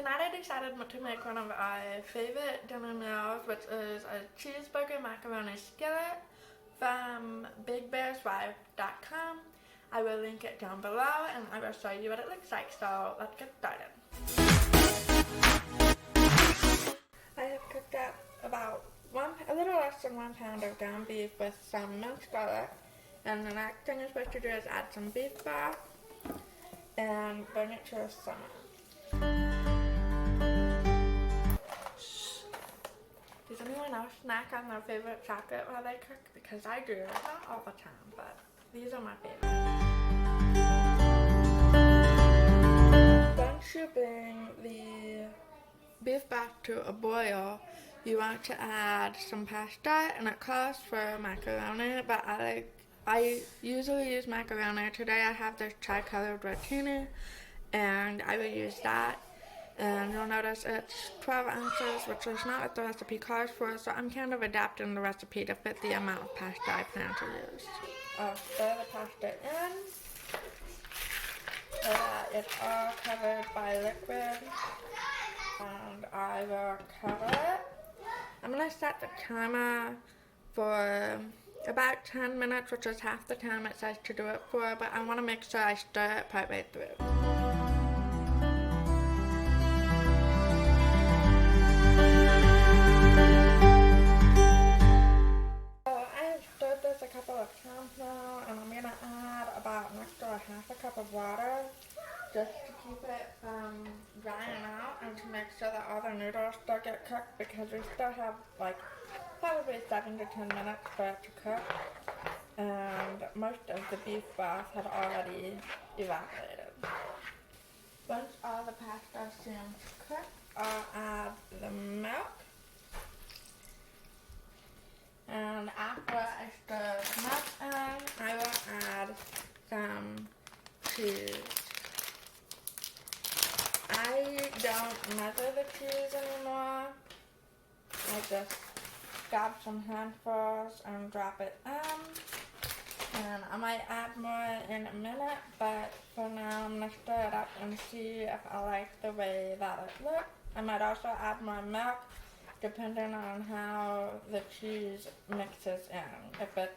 Tonight I decided to make one of my favorite dinner meals, which is a cheeseburger macaroni skillet from BigBearsWife.com. I will link it down below and I will show you what it looks like, so let's get started. I have cooked up about a little less than 1 pound of ground beef with some minced garlic, and the next thing you're supposed to do is add some beef broth and burn it to a simmer. Does anyone else snack on their favorite chocolate while they cook? Because I do, not all the time, but these are my favorite. Once you bring the beef broth to a boil, you want to add some pasta, and it calls for macaroni, but I usually use macaroni. Today I have this tri-colored rotini, and I will use that. And you'll notice it's 12 ounces, which is not what the recipe calls for, so I'm kind of adapting the recipe to fit the amount of pasta I plan to use. I'll stir the pasta in so that it's all covered by liquid, and I will cover it. I'm going to set the timer for about 10 minutes, which is half the time it says to do it for, but I want to make sure I stir it partway through. And I'm going to add about next to half a cup of water just to keep it from drying out and to make sure that all the noodles still get cooked, because we still have like probably 7 to 10 minutes for it to cook, and most of the beef broth had already evaporated. Once all the pasta seems cooked, I'll add the milk. And after I stir the milk in, I will add some cheese. I don't measure the cheese anymore. I just grab some handfuls and drop it in. And I might add more in a minute, but for now I'm going to stir it up and see if I like the way that it looks. I might also add more milk, depending on how the cheese mixes in. If it's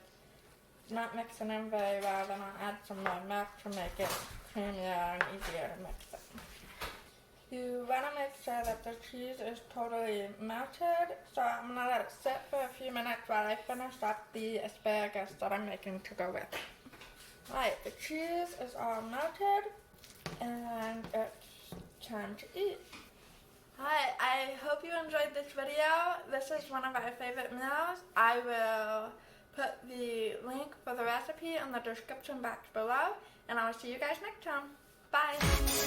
not mixing in very well, then I'll add some more milk to make it creamier and easier to mix in. You want to make sure that the cheese is totally melted, so I'm going to let it sit for a few minutes while I finish up the asparagus that I'm making to go with it. Alright, the cheese is all melted, and it's time to eat. Hi, I hope you enjoyed this video. This is one of our favorite meals. I will put the link for the recipe in the description box below, and I will see you guys next time. Bye!